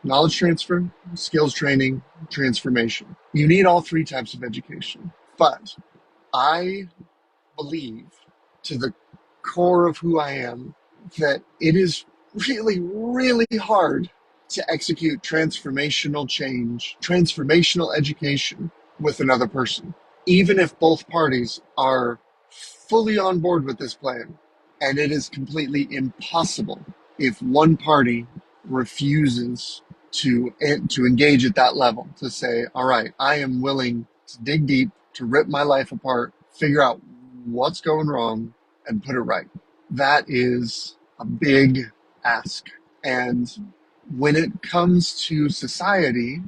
knowledge transfer, skills training, transformation. You need all three types of education. But I believe, to the core of who I am, that it is really, really hard to execute transformational change, transformational education with another person, even if both parties are fully on board with this plan. And it is completely impossible if one party refuses to engage at that level, to say, all right, I am willing to dig deep, to rip my life apart, figure out what's going wrong, and put it right. That is a big ask. And when it comes to society,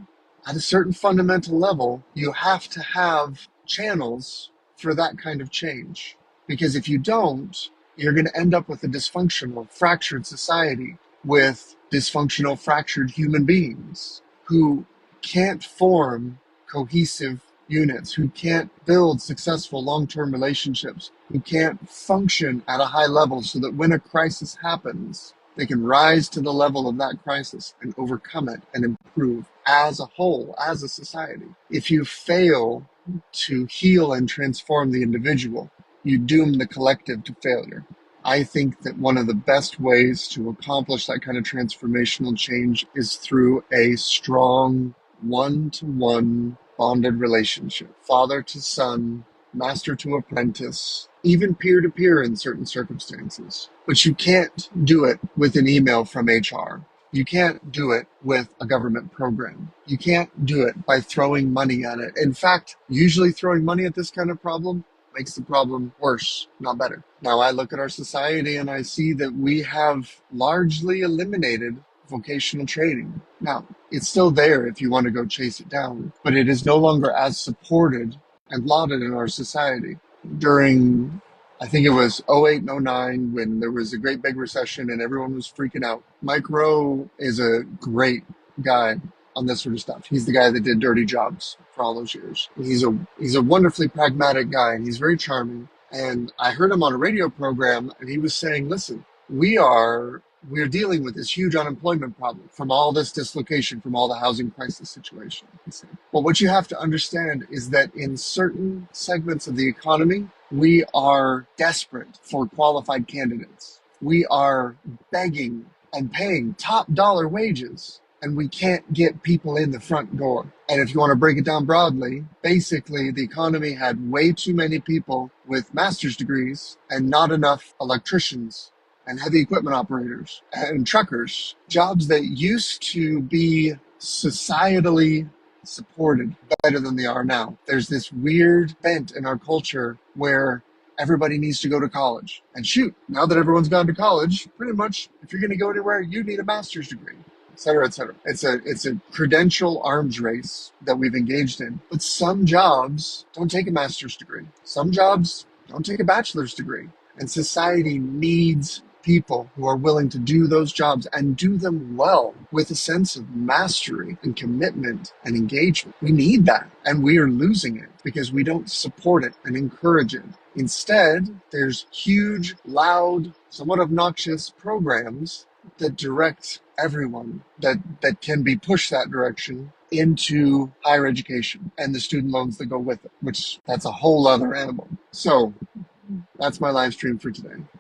at a certain fundamental level, you have to have channels for that kind of change. Because if you don't, you're going to end up with a dysfunctional, fractured society with dysfunctional, fractured human beings who can't form cohesive units, who can't build successful long-term relationships, who can't function at a high level so that when a crisis happens, they can rise to the level of that crisis and overcome it and improve as a whole, as a society. If you fail to heal and transform the individual, you doom the collective to failure. I think that one of the best ways to accomplish that kind of transformational change is through a strong one-to-one bonded relationship, father to son, master to apprentice, even peer-to-peer in certain circumstances. But you can't do it with an email from HR. You can't do it with a government program. You can't do it by throwing money at it. In fact, usually throwing money at this kind of problem makes the problem worse, not better. Now, I look at our society and I see that we have largely eliminated vocational training. Now, it's still there if you want to go chase it down, but it is no longer as supported and lauded in our society. During, I think it was 08 and 09, when there was a great big recession and everyone was freaking out. Mike Rowe is a great guy on this sort of stuff. He's the guy that did Dirty Jobs for all those years. He's a wonderfully pragmatic guy, and he's very charming. And I heard him on a radio program, and he was saying, listen, we're dealing with this huge unemployment problem from all this dislocation, from all the housing crisis situation. Well, what you have to understand is that in certain segments of the economy, we are desperate for qualified candidates. We are begging and paying top dollar wages, and we can't get people in the front door. And if you want to break it down broadly, basically the economy had way too many people with master's degrees and not enough electricians and heavy equipment operators and truckers, jobs that used to be societally supported better than they are now. There's this weird bent in our culture where everybody needs to go to college. And shoot, now that everyone's gone to college, pretty much if you're going to go anywhere, you need a master's degree, et cetera, et cetera. It's a credential arms race that we've engaged in. But some jobs don't take a master's degree. Some jobs don't take a bachelor's degree. And society needs people who are willing to do those jobs and do them well with a sense of mastery and commitment and engagement. We need that, and we are losing it because we don't support it and encourage it. Instead, there's huge, loud, somewhat obnoxious programs that direct everyone that can be pushed that direction into higher education and the student loans that go with it, which that's a whole other animal. So that's my live stream for today.